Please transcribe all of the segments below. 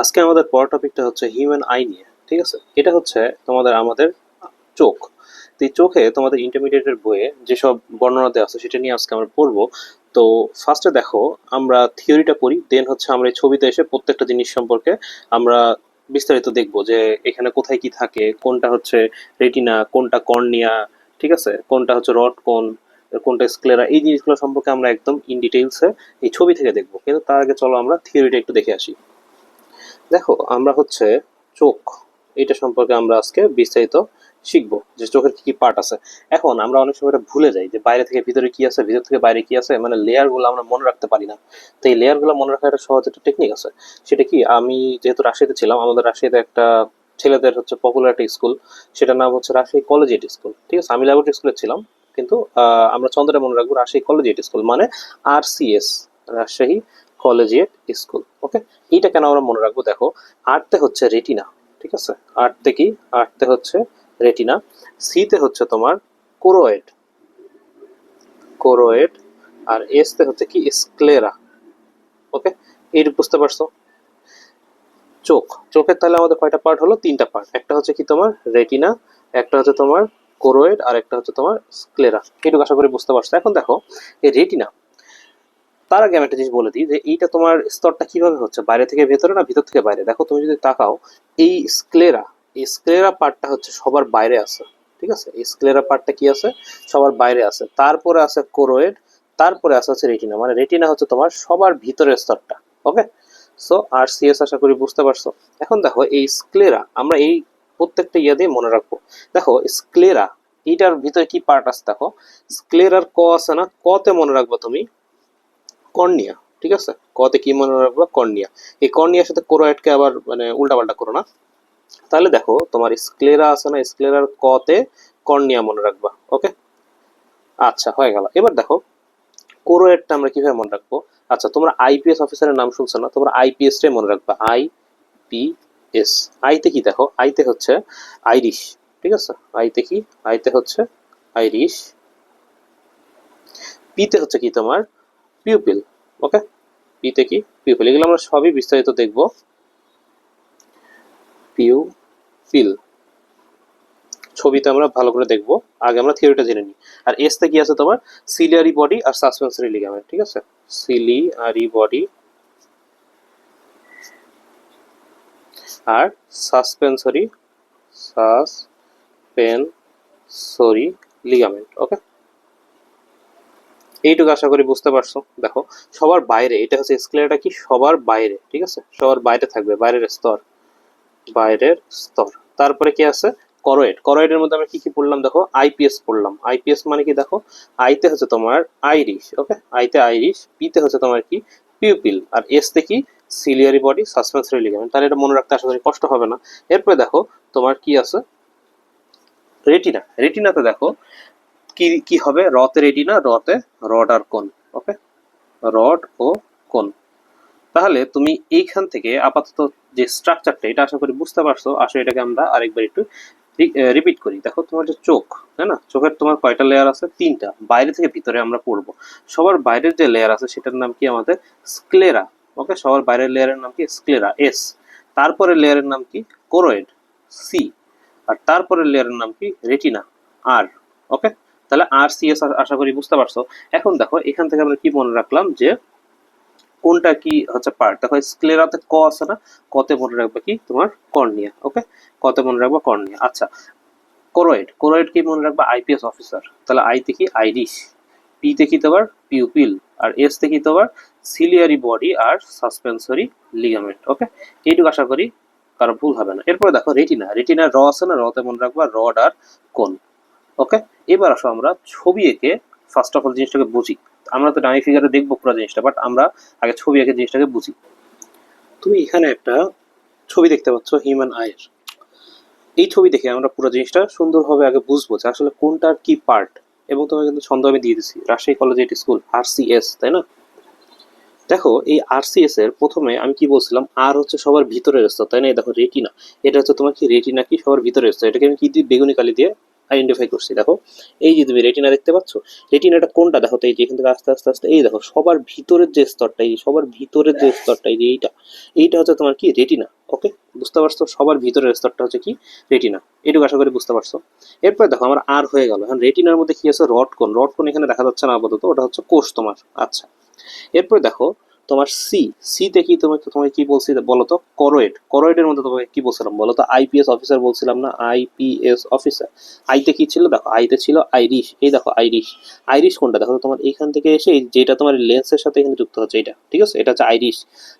আজকে আমাদের পড়ার টপিকটা হচ্ছে হিউম্যান আই নিয়ে। ঠিক আছে, এটা হচ্ছে আমাদের চোখ। তো এই চোখে তোমাদের ইন্টারমিডিয়েটের বইয়ে যেসব বর্ণনা দেওয়া আছে সেটা নিয়ে আজকে আমরা পড়বো। তো ফার্স্টে দেখো, আমরা থিওরিটা পড়ি, দেন হচ্ছে আমরা এই ছবিতে এসে প্রত্যেকটা জিনিস সম্পর্কে আমরা বিস্তারিত দেখবো যে এখানে কোথায় কি থাকে, কোনটা হচ্ছে রেটিনা, কোনটা কর্নিয়া, ঠিক আছে, কোনটা হচ্ছে রড কোন, কোনটা স্ক্লেরা, এই জিনিসগুলো সম্পর্কে আমরা একদম ইন ডিটেইলসে এই ছবি থেকে দেখবো। কিন্তু তার আগে চলো আমরা থিওরিটা একটু দেখে আসি। দেখো, আমরা হচ্ছে চোখ, এটা সম্পর্কে আমরা আজকে বিস্তারিত শিখবো যে চোখের কি কি পার্ট আছে। এখন আমরা অনেক সময় এটা ভুলে যাই যে বাইরে থেকে ভিতরে কি আছে, ভিতর থেকে বাইরে কি আছে, মানে লেয়ার গুলো আমরা মনে রাখতে পারি না। তো এই লেয়ার গুলো মনে রাখার একটা সহজ একটা টেকনিক আছে। সেটা কি, আমি যেহেতু রাজশাহীতে ছিলাম, আমাদের রাজশাহীতে একটা ছেলেদের হচ্ছে পপুলার একটা স্কুল, সেটার নাম হচ্ছে রাজশাহী কলেজিয়েট স্কুল। ঠিক আছে, আমি ল্যাবরেটরি স্কুলে ছিলাম, কিন্তু আমরা চন্দ্রে মনে রাখবো রাজশাহী কলেজিয়েট স্কুল, মানে RCS, রাজশাহী কলেজিয়েট স্কুল। ওকে, এইটা কেন আমরা মনে রাখবো? দেখো, আর্টতে হচ্ছে রেটিনা, ঠিক আছে, আর্টতে কি, আর্টতে হচ্ছে রেটিনা, সিতে হচ্ছে তোমার কোরোয়েড, কোরোয়েড, আর এসতে হচ্ছে কি স্ক্লেরা। ওকে, এইটা বুঝতে পারছো? চোখ, চোখের তাহলে আমাদের কয়টা পার্ট হলো? তিনটা পার্ট। একটা হচ্ছে কি তোমার রেটিনা, একটা হচ্ছে তোমার কোরোয়েড, আর একটা হচ্ছে তোমার স্ক্লেরা। এইটুকু আশা করি বুঝতে পারছো। এখন দেখো, এই রেটিনা, তার আগে আমি একটা জিনিস বলে দিই যে এইটা তোমার স্তরটা কিভাবে হচ্ছে, বাইরে থেকে ভেতরে না ভিতর থেকে বাইরে। দেখো, তুমি যদি তাকাও, এই স্ক্লেরা, এই স্ক্লেরা পার্টটা হচ্ছে সবার বাইরে আছে। ঠিক আছে, এই স্ক্লেরা পার্টটা কি আছে? সবার বাইরে আছে। তারপরে আছে কোরোয়েড, তারপরে আছে হচ্ছে রেটিনা, মানে রেটিনা হচ্ছে তোমার সবার ভিতরের স্তরটা। ওকে, সো RCS আশা করি বুঝতে পারছো। এখন দেখো, এই স্ক্লেরা আমরা এই প্রত্যেকটা ইয়া দিয়ে মনে রাখবো। দেখো, স্ক্লেরা, এইটার ভিতরে কি পার্ট আছে দেখো, স্ক্লেরার ক আছে না, কতে মনে রাখবো তুমি কর্নিয়া। ঠিক আছে, কতে কি মনে রাখবা? কর্নিয়া। এই কর্নিয়ার সাথে কোরোয়েডকে আবার মানে উল্টাপাল্টা করো না। তাহলে দেখো, তোমার স্ক্লেরা আছে না, স্ক্লেরার কতে কর্নিয়া মনে রাখবা। ওকে, আচ্ছা, হয়ে গেল। এবার দেখো, কোরোয়েডটা আমরা কিভাবে মনে রাখবো? আচ্ছা, তোমরা IPS অফিসারের নাম শুনছো না, তোমরা IPS টাই মনে রাখবা, IPS। আইতে কি দেখো, আইতে হচ্ছে আইরিশ। ঠিক আছে, আইতে কি, আইতে হচ্ছে আইরিশ। পিতে হচ্ছে কি তোমার পিউপিল। ওকে, পিতে কি পিউপিল। এগুলো আমরা সবই বিস্তারিত দেখবো। পিউপিল ছবিতে আমরা ভালো করে দেখবো, আগে আমরা থিওরিটা জেনে নিই। আর এসতে কি আছে তোমার? সিলিয়ারি বডি আর সাসপেন্সরি লিগামেন্ট। ঠিক আছে, সিলিয়ারি বডি আর সাসপেন্সরি, সাসপেন্সরি লিগামেন্ট। ওকে, এইটুকু আশা করি বুঝতে পারছো। দেখো, সবার বাইরে, এটা হচ্ছে স্কেলেটা কি সবার বাইরে। ঠিক আছে, সবার বাইরে থাকবে, বাইরের স্তর, বাইরের স্তর। তারপরে কি আছে? করয়েড। করয়েডের মধ্যে আমরা কি কি পড়লাম? দেখো, IPS পড়লাম। IPS মানে কি দেখো, আইতে হচ্ছে তোমার আইরিশ। ওকে, আইতে আইরিশ, পিতে হচ্ছে তোমার কি পিউপিল, আর এসতে কি সিলিয়ারি বডি সাসপেন্সরি লিগামেন্ট। তাহলে এটা মনে রাখতে আশা করি কষ্ট হবে না। এরপরে দেখো, তোমার কি আছে? রেটিনা। রেটিনাতে দেখো কি কি হবে, রতে রেটিনা, রতে রড আর কোন। ওকে, রড ও কোন। তাহলে তুমি এইখান থেকে আপাতত যে স্ট্রাকচারটা, এটা আশা করি বুঝতে পারছো। আসলে এটাকে আমরা আরেকবার একটু রিপিট করি। দেখো, তোমার যে চোখ, তাই না, চোখের তোমার কয়টা লেয়ার আছে? তিনটা, বাইরে থেকে ভিতরে আমরা পড়বো। সবার বাইরের যে লেয়ার আছে সেটার নাম কি আমাদের? স্ক্লেরা। ওকে, সবার বাইরের লেয়ারের নাম কি? Sclera, S। তারপরে লেয়ারের নাম কি? Choroid, C। আর তারপরে লেয়ারের নাম কি? Retina, R। ওকে, তাহলে RCS আশা করি বুঝতে পারছো। এখন দেখো, এখান থেকে আমরা কি মনে রাখলাম যে কোনটা কি হচ্ছে পার্ট। দেখো, স্ক্লেরাতে ক আছে না, কতে মনে রাখবে কি তোমার কর্নিয়া। ওকে, কতে মনে রাখবা কর্নিয়া। আচ্ছা, কোরোয়েড, কোরোয়েড কি মনে রাখবা? IPS officer. তাহলে আইতে কি আইরিশ, পিতে কি তোমার পিউপিল, আর এস তে কি তোমার সিলিয়ারি বডি আর সাসপেন্সরি লিগামেন্ট। ওকে, এইটুকু আশা করি কারো ভুল হবে না। এরপরে দেখো, রেটিনা। রেটিনা র আছে না, রতে মনে রাখবা রড আর কোন। ওকে, এবার আসো আমরা ছবি এঁকে ফার্স্ট অফ অল জিনিসটাকে বুঝি। আমরা তো ডামি ফিগারে দেখবো পুরো জিনিসটা, বাট আমরা আগে ছবি এঁকে জিনিসটাকে বুঝি। তুমি এখানে একটা ছবি দেখতে পাচ্ছ হিউম্যান আইয়ের। এই ছবি দেখে আমরা পুরো জিনিসটা সুন্দরভাবে আগে বুঝবো যে আসলে কোনটার কি পার্ট। এবং তোমাকে কিন্তু ছন্দ আমি দিয়ে দিচ্ছি, রাজশাহী কলেজিয়েট স্কুল, RCS, তাই না? দেখো, এই RCS এর প্রথমে আমি কি বলছিলাম, আর হচ্ছে সবার ভিতরের স্তর, তাই না? এই দেখো রেটিনা, এটা হচ্ছে তোমার কি রেটিনা কি সবার ভিতরের স্তর। এটাকে আমি কি দিই? বেগুনি কালি দিয়ে আইডেন্টিফাই করছি। দেখো এই যে তুমি রেটিনা দেখতে পাচ্ছ, রেটিনাটা কোনটা দেখো তো, এই যে এখান থেকে আস্তে আস্তে আস্তে এই দেখো সবার ভিতরের যে স্তরটা, এই সবার ভিতরের যে স্তরটা, এই যে এইটা হচ্ছে তোমার কি রেটিনা। ওকে, বুঝতে পারছো? সবার ভিতরের স্তরটা হচ্ছে কি রেটিনা। এটুকু আশা করি বুঝতে পারছো। এরপর দেখো আমার আর হয়ে গেল। এখন রেটিনার মধ্যে কি আছে, রড কোন। রড কোন এখানে দেখা যাচ্ছে না আপাতত, ওটা হচ্ছে কোষ তোমার। আচ্ছা, এরপর দেখো তোমার সিতে কি তোমাকে তোমাকে কি বলছি বলো তো, করোয়েড। করোয়েডের মধ্যে তোমাকে কি বলছিলাম বলো তো, আইপিএস অফিসার বলছিলাম না, আইপিএস অফিসার। আইতে কি ছিল দেখো, আইতে ছিল আইরিশ। এই দেখো আইরিশ। আইরিশ কোনটা দেখো তোমার এইখান থেকে এসে যেটা তোমার লেন্সের সাথে এখানে যুক্ত হচ্ছে, এটা ঠিক আছে, এটা হচ্ছে আইরিশ।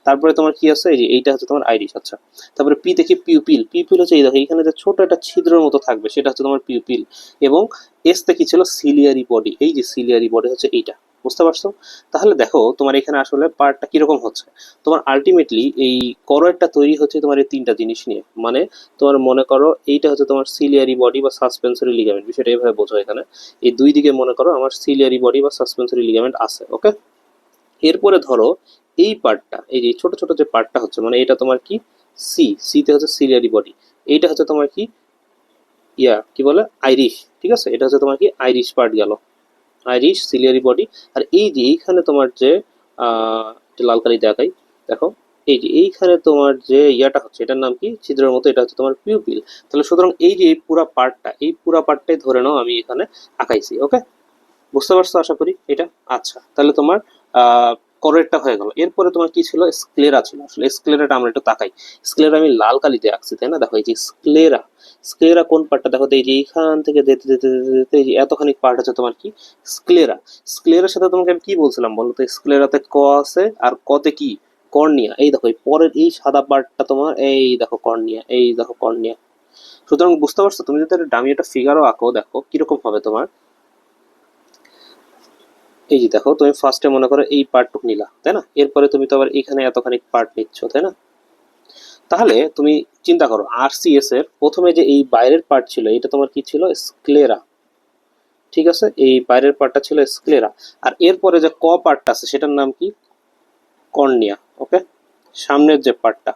তারপরে তোমার কি আছে, এই যে এইটা হচ্ছে তোমার আইরিশ। আচ্ছা, তারপরে পি থেকে পিউপিল। পিউপিল হচ্ছে এই দেখো এইখানে যে ছোট একটা ছিদ্রের মতো থাকবে, সেটা হচ্ছে তোমার পিউপিল। এবং এসতে কি ছিল, সিলিয়ারি বডি। এই যে সিলিয়ারি বডি হচ্ছে এইটা। বুঝতে পারছো? তাহলে দেখো তোমার এখানে আসলে পার্টটা কিরকম হচ্ছে। তোমার আলটিমেটলি এই করোয়েডটা তৈরি হচ্ছে তোমার এই তিনটা জিনিস নিয়ে। মানে তোমার মনে করো এইটা হচ্ছে তোমার সিলিয়ারি বডি বা সাসপেন্সরি লিগামেন্ট, বিষয়টা এইভাবে বোঝো। এখানে এই দুই দিকে মনে করো আমার সিলিয়ারি বডি বা সাসপেন্সরি লিগামেন্ট আছে। ওকে, এরপরে ধরো এই পার্টটা, এই যে ছোট ছোট যে পার্টটা হচ্ছে, মানে এটা তোমার কি সিতে হচ্ছে সিলিয়ারি বডি। এইটা হচ্ছে তোমার কি কি বলে আইরিশ। ঠিক আছে, এটা হচ্ছে তোমার কি আইরিশ পার্ট গেল, আইরিশ সিলিয়ারি বডি। আর এই যে এইখানে তোমার যে লাল কালি দেখাই, দেখো এই যে এইখানে তোমার যে ইয়াটা হচ্ছে, এটার নাম কি ছিদ্রের মতো, এটা হচ্ছে তোমার পিউপিল। তাহলে সুতরাং এই যে এই পুরা পার্টটা, এই পুরা পার্টটাই ধরে নাও আমি এখানে আঁকাইছি। ওকে, বুঝতে পারছো আশা করি এটা। আচ্ছা, তাহলে তোমার আহ করোয়েডটা হয়ে গেল। এরপরে তোমার কি ছিল, স্ক্লেরা ছিল। আসলে স্ক্লেরাটা আমরা একটু তাকাই। স্ক্লেরা আমি লাল কালিতে আঁকছি, তাই না? দেখো এই যে স্ক্লেরা, স্ক্লেরা কোন পার্টটা দেখো তো, এই যে এইখান থেকে যেতে যেতে যেতে যেতে এই যে এতখানি পার্ট হচ্ছে তোমার কি স্ক্লেরা। স্ক্লেরার সাথে তোমাকে আমি কি বলছিলাম বলো তো, স্ক্লেরাতে ক আছে, আর কতে কি কর্নিয়া। এই দেখো এই পরের এই সাদা পার্টটা তোমার, এই দেখো কর্নিয়া, এই দেখো কর্নিয়া। সুতরাং বুঝতে পারছো, তুমি যদি একটা ডামি একটা ফিগারও আঁকো, দেখো কিরকম হবে তোমার। এই যে দেখো তুমি ফার্স্টে মনে করো এই পার্টটুকু নিলা, তাই না? এরপরে তুমি তো আবার এখানে এতখানি পার্ট নিচ্ছ, তাই না? তাহলে তুমি চিন্তা করো, আরসিএস এর প্রথমে যে এই বাইরের পার্ট ছিল, এটা তোমার কি ছিল, স্ক্লেরা। ঠিক আছে, এই বাইরের পার্টটা ছিল স্ক্লেরা। আর এরপরে যে ক পার্টটা আছে, সেটার নাম কি, কর্নিয়া। ওকে, সামনের যে পার্টটা,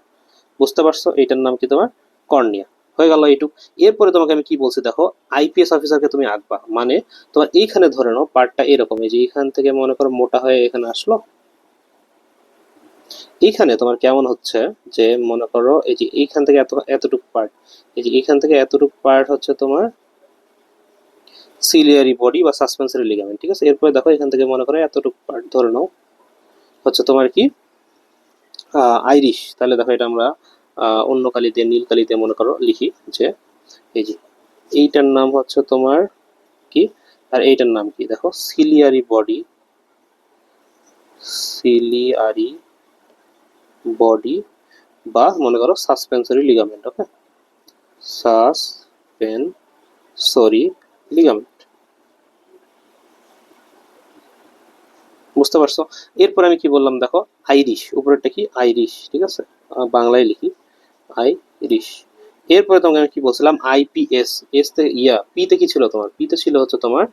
বুঝতে পারছো, এইটার নাম কি তোমার কর্নিয়া। হয়ে গেল এইটুক। এরপরে তোমাকে আমি কি বলছি দেখো, আইপিএস অফিসারকে তুমি আঁকবা। মানে তোমার এইখানে ধরে নাও পার্টটা এরকম, এই যে এইখান থেকে মনে করো মোটা হয়ে এখানে আসলো। এইখানে তোমার কেমন হচ্ছে, যে মনে করো এই যে এইখান থেকে এতটুকু পার্ট, এই যে এইখান থেকে এতটুকু পার্ট হচ্ছে তোমার সিলিয়ারি বডি বা সাসপেন্সরি লিগামেন্ট। ঠিক আছে, এরপরে দেখো এখান থেকে মনে করো এতটুকু পার্ট ধরে নাও হচ্ছে তোমার কি আইরিশ। তাহলে দেখো এটা আমরা অন্য কালিতে, নীল কালিতে মনে করো লিখি, যে এই যে এইটার নাম হচ্ছে তোমার কি, আর এইটার নাম কি, দেখো সিলিয়ারি বডি, সিলিয়ারি বডি বা মনে করো সাসপেন্সরি লিগামেন্ট। ওকে, সাসপেনসরি লিগামেন্ট। বুঝতে পারছো? এরপর আমি কি বললাম দেখো, আইরিশ, উপরেরটা কি আইরিশ। ঠিক আছে, বাংলায় লিখি আইরিশ। এরপরে তোমাকে আমি কি বলছিলাম, আইপিএস। এস তে পিতে কি ছিল তোমার, পিতে ছিল হচ্ছে তোমার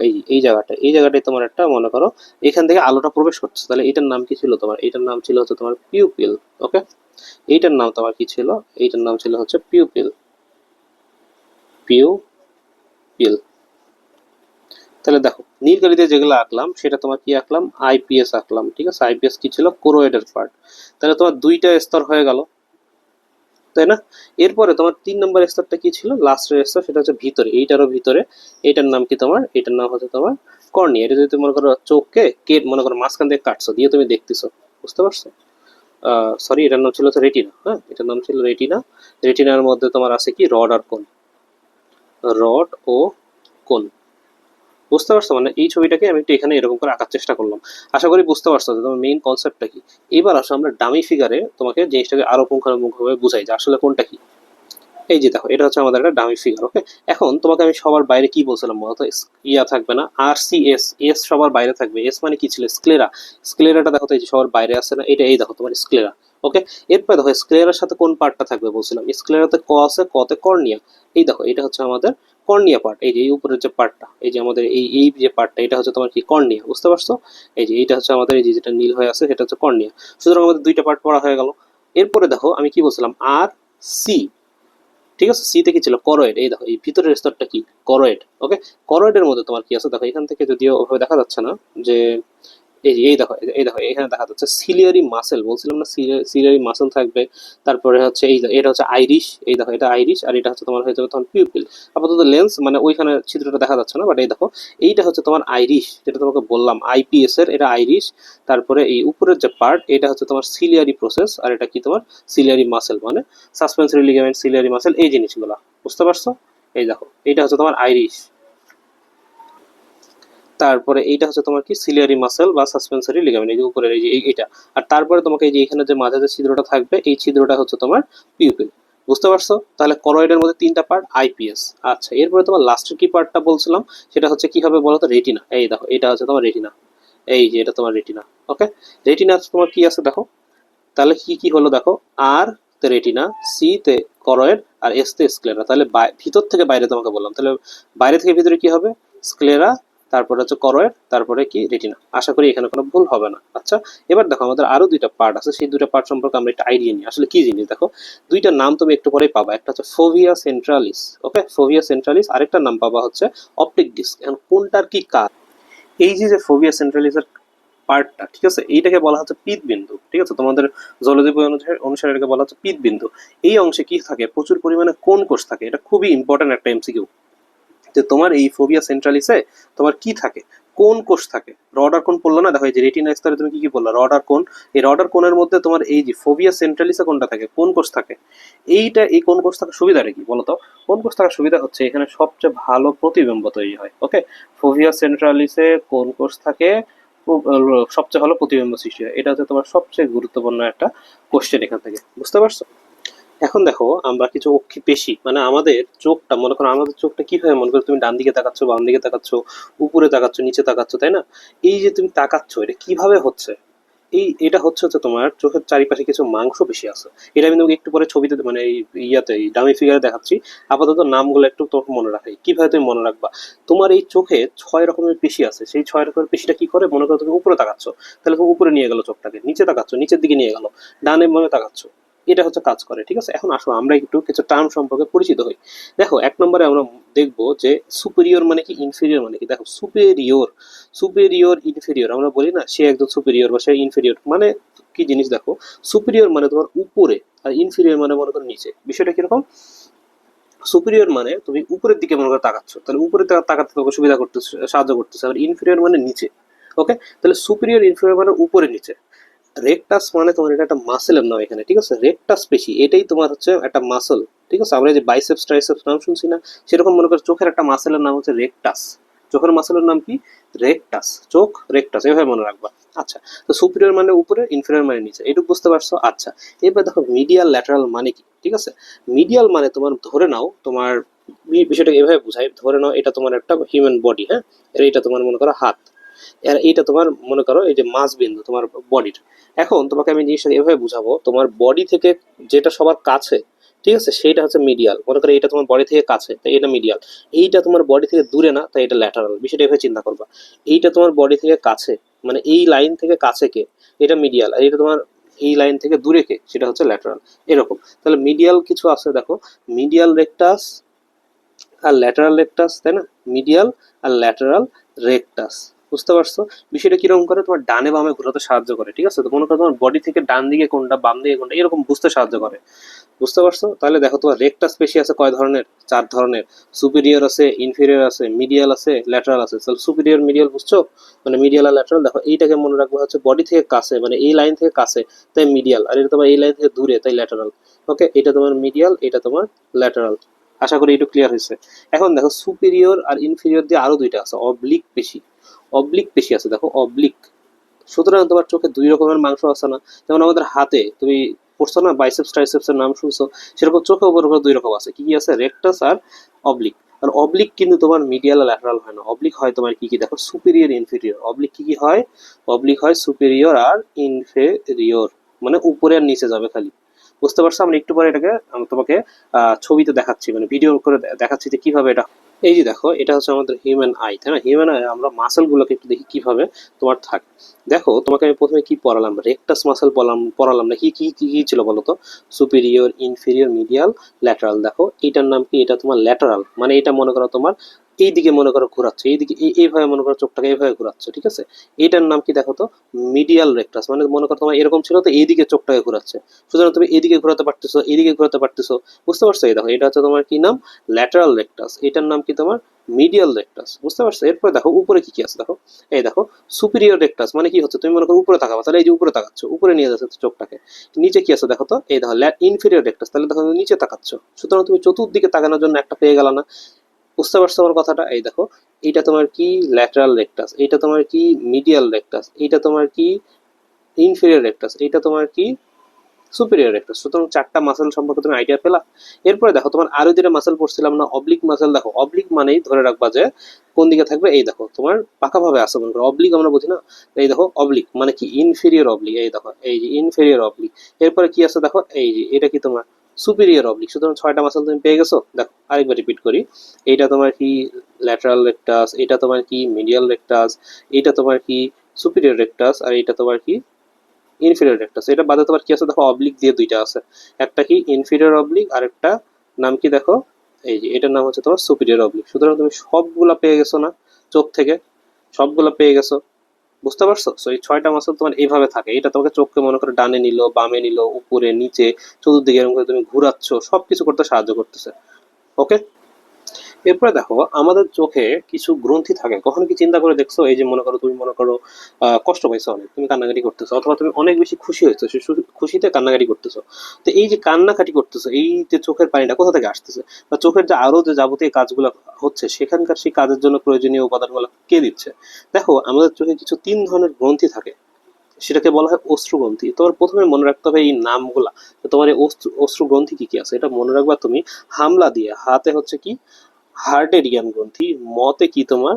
এই এই জায়গাটা, এই জায়গাটায় তোমার একটা মনে করো এখান থেকে আলোটা প্রবেশ করছে, তাহলে এটার নাম কি ছিল তোমার, এইটার নাম ছিল হচ্ছে তোমার পিউপিল। ওকে, এইটার নাম তোমার কি ছিল, এইটার নাম ছিল হচ্ছে পিউপিল, পিউপিল। তাহলে দেখো নীলকালিতে যেগুলো আঁকলাম, সেটা তোমার কি আঁকলাম, আইপিএস আঁকলাম। ঠিক আছে, আইপিএস কি ছিল, কোরোয়েডের পার্ট। তাহলে তোমার দুইটা স্তর হয়ে গেল, তাই না? এরপরে তোমার 3 নম্বর স্তরটা কি ছিল, লাস্টের স্তর, সেটা হচ্ছে ভিতরে, এইটারও ভিতরে। এইটার নাম কি তোমার, এটার নাম হচ্ছে তোমার কর্নিয়া। এটা যদি তুমি মনে করো চোখকে মনে করো মাঝখান থেকে কাটছো, দিয়ে তুমি দেখতেছো, বুঝতে পারছো? সরি, এটার নাম ছিল হচ্ছে রেটিনা। হ্যাঁ, এটার নাম ছিল রেটিনা। রেটিনার মধ্যে তোমার আছে কি, রড আর কোন, রড ও কোন। বুঝতে পারছো? মানে এই ছবিটাকে আমি একটু এখানে এরকম করে আঁকার চেষ্টা করলাম। আশা করি বুঝতে পারছো যে তোমার মেইন কনসেপ্টটা কি। এবার আসো আমরা ডামি ফিগারে তোমাকে জিনিসটাকে আরো পুঙ্খানুপুঙ্খভাবে বুঝাই যে আসলে কোনটা কি। এই যে দেখো, এটা হচ্ছে আমাদের একটা ডামি ফিগার। ওকে, এখন তোমাকে আমি সবার বাইরে কি বলছিলাম বলতো, থাকবে না, আর সি এস, এস সবার বাইরে থাকবে। এস মানে কি ছিল, স্ক্লেরা। স্ক্লেরাটা দেখো তো এই যে সবার বাইরে আছে না, এটা এই দেখো তোমার স্ক্লেরা। ওকে, এরপরে দেখো স্ক্লেরার সাথে কোন পার্টটা থাকবে বলছিলাম, স্ক্লেরাতে ক আছে, কতে কর্নিয়া। এই দেখো এটা হচ্ছে আমাদের কর্নিয়া পার্ট। এই যে এই উপরের যে পার্টটা, এই যে আমাদের এই এই যে পার্টটা, এটা হচ্ছে তোমার কি কর্নিয়া। বুঝতে পারছো? এই যে এইটা হচ্ছে আমাদের এই যে যেটা নীল হয়ে আছে, সেটা হচ্ছে কর্নিয়া। সুতরাং আমাদের দুইটা পার্ট পড়া হয়ে গেল। এরপরে দেখো আমি কি বলছিলাম, আর সি। ঠিক আছে। সি তে কি ছিল, করয়েড। এই দেখো এই ভিতরের স্তরটা কি, করয়েড। ওকে, করয়েডের মধ্যে তোমার কি আছে দেখো, এখান থেকে যদিও ওভাবে দেখা যাচ্ছে না, যে এই দেখো, এই দেখো এখানে দেখা যাচ্ছে সিলিয়ারি মাসেল, বলছিলাম না সিলিয়ারি মাসেল থাকবে। তারপরে হচ্ছে এটা হচ্ছে আইরিশ, এই দেখো এটা আইরিশ, আর এটা হচ্ছে তোমার হয়ে যাবে তখন পিউপিল। আপাতত লেন্স মানে ওইখানে চিত্রটা দেখা যাচ্ছে না, বাট এই দেখো এইটা হচ্ছে তোমার আইরিশ, যেটা তোমাকে বললাম আইপিএস এর, এটা আইরিশ। তারপরে এই উপরের যে পার্ট এটা হচ্ছে তোমার সিলিয়ারি প্রসেস, আর এটা কি তোমার সিলিয়ারি মাসেল, মানে সাসপেন্সরি লিগামেন্ট, সিলিয়ারি মাসেল, এই জিনিসগুলো বুঝতে পারছো। এই দেখো এইটা হচ্ছে তোমার আইরিশ, তারপরে এইটা হচ্ছে তোমার কি সিলিয়ারি মাসেল বা সাসপেন্সরি লিগামেন্ট, এই যে উপরের এই যে এইটা। আর তারপরে তোমাকে এই যে এখানে যে মাঝে যে ছিদ্রটা থাকবে, এই ছিদ্রটা হচ্ছে তোমার পিউপিল। বুঝতে পারছো, তাহলে করয়েডের মধ্যে তিনটা পার্ট, আইপিএস। আচ্ছা, এরপরে তোমার লাস্টের কি পার্টটা বলছিলাম, সেটা হচ্ছে কি হবে বলো তো, রেটিনা। এই দেখো এটা হচ্ছে তোমার রেটিনা, এই যে এটা তোমার রেটিনা। ওকে, রেটিনা তোমার কি আছে দেখো, তাহলে কি কি হলো দেখো, আর তে রেটিনা, সি তে করয়েড, আর এস তে স্ক্লেরা। তাহলে ভিতর থেকে বাইরে তোমাকে বললাম, তাহলে বাইরে থেকে ভিতরে কি হবে, স্ক্লেরা, তারপরে হচ্ছে করয়েড, তারপরে কি রেটিনা। আশা করি এখানে কোনো ভুল হবে না। আচ্ছা, এবার দেখো আমাদের আরো দুইটা পার্ট আছে, সেই দুইটা পার্ট সম্পর্কে আমরা একটা আইডিয়া নিই আসলে কি জিনিস। দেখো দুইটা নাম তুমি একটু পরেই পাবা, একটা হচ্ছে ফোভিয়া সেন্ট্রালিস। ওকে, ফোভিয়া সেন্ট্রালিস, আরেকটা নাম পাবা হচ্ছে অপটিক ডিস্ক। এখন কোনটার কি কাজ, এই যে ফোভিয়া সেন্ট্রালিসের পার্টটা, ঠিক আছে, এইটাকে বলা হচ্ছে পিত বিন্দু। ঠিক আছে, তোমাদের জলজীব অনুসারে এটাকে বলা হচ্ছে পিত বিন্দু। এই অংশে কি থাকে, প্রচুর পরিমাণে কোন কোষ থাকে। এটা খুবই ইম্পর্টেন্ট একটা এমসিকিউ, যে তোমার এই ফোভিয়া সেন্ট্রালিসে তোমার কি থাকে, কোন কোষ থাকে। রড আর কোন পড়লো না, দেখো এই যে রেটিনা স্তরে তুমি কি কি বললা, রড আর কোন। এই রড আর কোনের মধ্যে তোমার এই যে ফোভিয়া সেন্ট্রালিসে কোনটা থাকে, কোন কোষ থাকে। এই কোন কোষ থাকার সুবিধাটা কি বলতো, কোন কোষ থাকার সুবিধা হচ্ছে এখানে সবচেয়ে ভালো প্রতিবিম্ব তৈরি হয়। ওকে, ফোভিয়া সেন্ট্রালিসে কোন কোষ থাকে, সবচেয়ে ভালো প্রতিবিম্ব সৃষ্টি হয়। এটা হচ্ছে তোমার সবচেয়ে গুরুত্বপূর্ণ একটা কোশ্চেন এখান থেকে, বুঝতে পারছো। এখন দেখো আমরা কিছু অক্ষি পেশি, মানে আমাদের চোখটা, মনে করো আমাদের চোখটা কিভাবে, মনে করো তুমি ডান দিকে তাকাচ্ছ, বাম দিকে তাকাচ্ছ, উপরে তাকাচ্ছ, নিচে তাকাচ্ছ, তাই না। এই যে তুমি তাকাচ্ছ, এটা কিভাবে হচ্ছে, এটা হচ্ছে তোমার চোখের চারিপাশে কিছু মাংস পেশি আছে। এটা আমি তোমাকে একটু পরে ছবিতে মানে এই ইয়াতে এই ডামি ফিগারে দেখাচ্ছি। আপাতত নামগুলো একটু তোমাকে মনে রাখাই, কিভাবে তুমি মনে রাখবা। তোমার এই চোখে 6 রকমের পেশি আছে, সেই 6 রকমের পেশিটা কি করে, মনে করো তুমি উপরে তাকাচ্ছ, তাহলে তুমি উপরে নিয়ে গেলো চোখটাকে, নিচে তাকাচ্ছ নিচের দিকে নিয়ে গেলো, ডানে বামে তাকাচ্ছ, এটা হচ্ছে কাজ করে। ঠিক আছে, এখন আসো আমরা একটু কিছু টার্ম সম্পর্কে পরিচিত হই। দেখো 1 নম্বরে আমরা দেখবো যে সুপেরিয়র মানে কি, ইনফেরিয়র মানে কি। দেখো সুপেরিয়র, সুপেরিয়র ইনফেরিয়র আমরা বলি না, সে একজন সুপেরিয়র বা সে ইনফেরিয়র, মানে কি জিনিস দেখো, সুপেরিয়র মানে তোমার উপরে, আর ইনফেরিয়র মানে মনে করো নিচে। বিষয়টা কিরকম, সুপিরিয়র মানে তুমি উপরের দিকে মনে করে তাকাচ্ছ, তাহলে উপরে তাকাতে তোমাকে সুবিধা করতেছে, সাহায্য করতেছে। আর ইনফেরিয়র মানে নিচে। ওকে, তাহলে সুপিরিয়র ইনফেরিয়র মানে উপরে নিচে। রেকটাস মানে তোমার এটা একটা মাসেলের নাম এখানে, ঠিক আছে, রেকটাস পেশি, এটাই তোমার হচ্ছে একটা মাসল। ঠিক আছে, আমরা যে বাইসেপস ট্রাইসেপস নাম শুনছি না, সেরকম মনে করো চোখের একটা মাসেলের নাম হচ্ছে রেকটাস। চোখের মাসেলের নাম কি, রেকটাস, চোখ রেকটাস, এভাবে মনে রাখবা। আচ্ছা, তো সুপিরিয়র মানে উপরে, ইনফেরিয়র মানে নিচে, এইটুকু বুঝতে পারছো। আচ্ছা, এবার দেখো মিডিয়াল ল্যাটারাল মানে কি। ঠিক আছে, মিডিয়াল মানে তোমার ধরে নাও, তোমার বিষয়টাকে এভাবে বুঝাই, ধরে নাও এটা তোমার একটা হিউম্যান বডি, হ্যাঁ, এটা তোমার মনে করো হাত, আর এইটা তোমার মনে করো এই যে মাঝবিন্দু তোমার বডির। এখন তোমাকে আমি জিনিসটা এভাবে বুঝাবো, তোমার বডি থেকে যেটা সবার কাছে, ঠিক আছে, সেইটা হচ্ছে মিডিয়াল। মনে করো এটা তোমার বডি থেকে কাছে, তাই এটা মিডিয়াল। এইটা তোমার বডি থেকে দূরে না, তাই এটা ল্যাটারাল। বিষয়টা এভাবে চিন্তা করবা, এইটা তোমার বডি থেকে কাছে, মানে এই লাইন থেকে কাছে কে, এটা মিডিয়াল। আর এটা তোমার এই লাইন থেকে দূরে কে, সেটা হচ্ছে ল্যাটারাল। এরকম, তাহলে মিডিয়াল কিছু আছে দেখো, মিডিয়াল রেকটাস আর ল্যাটারাল রেকটাস, তাই না, মিডিয়াল আর ল্যাটারাল রেকটাস। বুঝতে পারছো, বিষয়টা কিরকম করে, তোমার ডানে বামে ঘোরাতে সাহায্য করে। ঠিক আছে, তো মনে করো তোমার বডি থেকে ডান দিকে কোনটা, বাম দিকে কোনটা, এরকম বুঝতে সাহায্য করে। বুঝতে পারছো, তাহলে দেখো তোমার রেকটাস পেশি আছে কয় ধরনের, 4 ধরনের। সুপিরিয়র আছে, ইনফেরিয়র আছে, মিডিয়াল আছে, ল্যাটারাল আছে। তাহলে সুপিরিয়র মিডিয়াল বুঝছো, মানে মিডিয়াল আর ল্যাটারাল। দেখো এইটাকে মনে রাখবো হচ্ছে বডি থেকে কাছে, মানে এই লাইন থেকে কাছে, তাই মিডিয়াল। আর এটা তোমার এই লাইন থেকে দূরে, তাই ল্যাটারাল। ওকে, এটা তোমার মিডিয়াল, এটা তোমার ল্যাটারাল। আশা করি একটু ক্লিয়ার হয়েছে। এখন দেখো সুপিরিয়র আর ইনফেরিয়র দিয়ে আরো দুইটা আছে, অবলিক পেশি। অবলিক পেশি আছে দেখো, অবলিক। সুতরাং তোমার চোখে 2 রকমের মাংস আছে না, যেমন আমাদের হাতে তুমি পড়ছো না বাইসেপস ট্রাইসেপস এর নাম শুনছো, সেরকম চোখে উপর উপর 2 রকম আছে। কি কি আছে, রেকটাস আর অবলিক। আর অবলিক কিন্তু তোমার মিডিয়াল আর ল্যাটারাল হয় না, অবলিক হয় তোমার কি কি দেখো, সুপিরিয়র ইনফেরিয়র। অবলিক কি কি হয়, অবলিক হয় সুপিরিয়র আর ইনফেরিয়র, মানে উপরে আর নিচে যাবে খালি। বুঝতে পারছো, আমরা একটু পরে এটাকে আমি তোমাকে ছবিতে দেখাচ্ছি, মানে ভিডিও করে দেখাচ্ছি যে কিভাবে এটা এই যে দেখো, এটা হচ্ছে আমাদের হিউম্যান আই, তাই না? হিউম্যান আই আমরা মাসেল গুলোকে একটু দেখি কিভাবে তোমার থাকে। দেখো, তোমাকে আমি প্রথমে কি পড়ালাম, রেকটাস মাসেল পড়ালাম না? কি কি কি কি ছিল বলো তো? Superior, inferior, medial, lateral. দেখো এটার নাম কি? এটা তোমার ল্যাটারাল, মানে এটা মনে করো তোমার এইদিকে মনে করো ঘোরাচ্ছ, এইদিকে এইভাবে মনে করো চোখটাকে এইভাবে ঘোরাচ্ছ, ঠিক আছে? এটার নাম কি দেখো তো? মিডিয়াল রেকটাস, মানে মনে করো তোমার এরকম ছিল তো এইদিকে চোখটাকে ঘোরাচ্ছে, সুতরাং তুমি এইদিকে ঘোরাতে পারতেছো, এইদিকে ঘোরাতে পারতেছো। বুঝতে পারছো? এই দেখো, এটা হচ্ছে তোমার কি নাম? Lateral rectus. এটার নাম কি তোমার? Medial rectus. বুঝতে পারছো? এরপর দেখো উপরে কি কি আছে, দেখো। এই দেখো, সুপিরিয়র রেকটাস, মানে কি হচ্ছে? তুমি মনে করো উপরে তাকাবা, তাহলে এই যে উপরে তাকাচ্ছ, উপরে নিয়ে যাচ্ছে চোখটাকে। নিচে কি আছে দেখো তো? এই দেখো ইনফেরিয়র রেকটাস, তাহলে দেখো তুমি নিচে তাকাচ্ছ, সুতরাং তুমি চতুর্দিকে তাকানোর জন্য একটা পেয়ে গেল না? বুঝতে পারছো আমার কথাটা? এই দেখো, এইটা তোমার কি? Lateral rectus. এইটা তোমার কি? Medial rectus. এইটা তোমার কি? Inferior rectus. এইটা তোমার কি? সুপিরিয়র একটা। সুতরাং চারটা মাসেল সম্পর্কে তুমি আইডিয়া পেলা। এরপরে দেখো, তোমার আরো দুটা মাসেল পড়ছিলাম না, অবলিক মাসেল। দেখো অবলিক মানেই ধরে রাখবা যে কোন দিকে থাকবে। এই দেখো, তোমার পাকাভাবে আছে মনে করো, অবলিক আমরা বুঝি না? এই দেখো, অবলিক মানে কি? Inferior oblique. এই দেখো, এই যে ইনফেরিয়র অবলিক। এরপরে কি আছে দেখো, এই যে এটা কি তোমার? Superior oblique. সুতরাং ছয়টা মাসেল তুমি পেয়ে গেছো। দেখো আরেকবার রিপিট করি, এইটা তোমার কি? Lateral rectus. এটা তোমার কি? Medial rectus. এটা তোমার কি? Superior rectus. আর এটা তোমার কি? Inferior rectus. এটা বাদে তোমার কি আছে দেখো? অবলিক দিয়ে দুইটা আছে, একটা কি? ইনফিরিয়র অবলিক, আর একটা নাম কি দেখো? এই যে এটার নাম হচ্ছে তোমার সুপিরিয়র অবলিক। সুতরাং তুমি সবগুলা পেয়ে গেছো না চোখ থেকে? সবগুলা পেয়ে গেছো। বুঝতে পারছো? তো এই ছয়টা মাসল তোমার এইভাবে থাকে। এটা তোমাকে চোখকে মনে করে ডানে নিল, বামে নিল, উপরে নিচে, চতুর্দিকে এরকম করে তুমি ঘুরাচ্ছ, সবকিছু করতে সাহায্য করতেছে। ওকে। এরপরে দেখো, আমাদের চোখে কিছু গ্রন্থি থাকে। কখনো কি চিন্তা করে দেখছো? এই যে মনে করো, তুমি মনে করো কষ্ট পাইছো অনেক, তুমি কান্নাকাটি করতেছো, অথবা তুমি অনেক বেশি খুশি হয়েছো, সে খুশিতে কান্নাকাটি করতেছো। তো এই যে কান্নাকাটি করতেছো, এই যে চোখের পানিটা কোথা থেকে আসতেছে, বা চোখের যে আরো যে যাবতীয় কাজগুলো হচ্ছে, সেখানকার সেই কাজের জন্য প্রয়োজনীয় উপাদানগুলো কে দিচ্ছে? দেখো, আমাদের চোখে কিছু তিন ধরনের গ্রন্থি থাকে, সেটাকে বলা হয় অশ্রুগ্রন্থি। তোমার প্রথমে মনে রাখতে হবে এই নামগুলা। তো তোমার এই অশ্রুগ্রন্থি কি কি আছে এটা মনে রাখবা তুমি। হামলা দিয়ে হাতে হচ্ছে কি? হার্টেরিয়ান গ্রন্থি। মতে কি তোমার?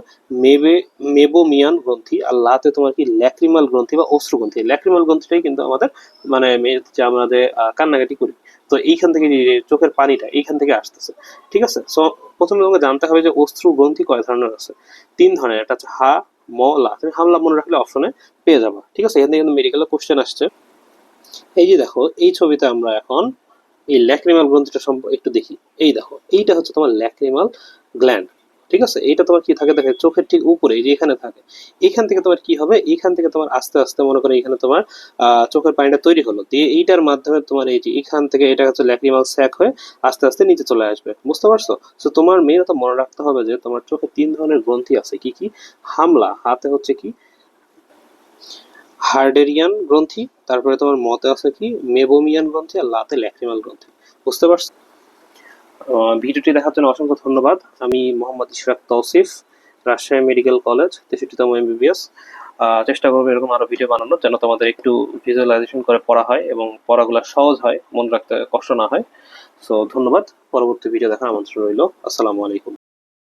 মেবোমিয়ান গ্রন্থি। আর লাতে তোমার কি? ল্যাক্রিমাল গ্রন্থি বা অশ্রু গ্রন্থি। ল্যাক্রিমাল গ্রন্থিটাই কিন্তু আমাদের মানে যে আমাদের কান্নাকাটি করি, তো এইখান থেকে যে চোখের পানিটা এইখান থেকে আসতেছে। ঠিক আছে? সো প্রথমে তোমাকে জানতে হবে যে অশ্রু গ্রন্থি কয় ধরনের আছে। তিন ধরনের। একটা হচ্ছে হা, ম, লা। তুমি হামলা মনে রাখলে অপশনে পেয়ে যাবা। ঠিক আছে? এখান থেকে কিন্তু মেডিকেলের কোশ্চেন আসছে। এই যে দেখো, এই ছবিতে আমরা এখন এই ল্যাক্রিমাল গ্রন্থিটা একটু দেখি। এই দেখো, এইটা হচ্ছে তোমার ল্যাক্রিমাল গ্ল্যান্ড। ঠিক আছে? এইটা তোমার কি থাকে দেখে? চোখের ঠিক উপরে, এই যে এখানে থাকে। এখান থেকে তোমার কি হবে? এখান থেকে তোমার আস্তে আস্তে মনে করো এখানে তোমার চোখের পানিটা তৈরি হলো, দিয়ে এইটার মাধ্যমে তোমার এই যে এখান থেকে এটা হচ্ছে ল্যাক্রিমাল স্যাক হয়ে আস্তে আস্তে নিচে চলে আসবে। বুঝতে পারছো? তো তোমার মেয়েরা তো মনে রাখতে হবে যে তোমার চোখে তিন ধরনের গ্রন্থি আছে। কি কি? হামলা হাতে হচ্ছে কি? হার্ডেরিয়ান গ্রন্থি। তারপরে তোমার মতে আছে কি? মেবোমিয়ান গ্রন্থি। আর লাতে ল্যাক্রিমাল গ্রন্থি। বুঝতে পারছো? ভিডিওটি দেখার জন্য অসংখ্য ধন্যবাদ। আমি মোহাম্মদ ইশরাক তৌসিফ, রাজশাহী মেডিকেল কলেজ, 63তম এমবিবিএস। চেষ্টা করবো এরকম আরো ভিডিও বানানোর, যেন তোমাদের একটু ভিজুয়ালাইজেশন করে পড়া হয় এবং পড়াগুলো সহজ হয়, মনে রাখতে কষ্ট না হয়। সো ধন্যবাদ। পরবর্তী ভিডিও দেখার আমন্ত্রণ রইল। আসসালামু আলাইকুম।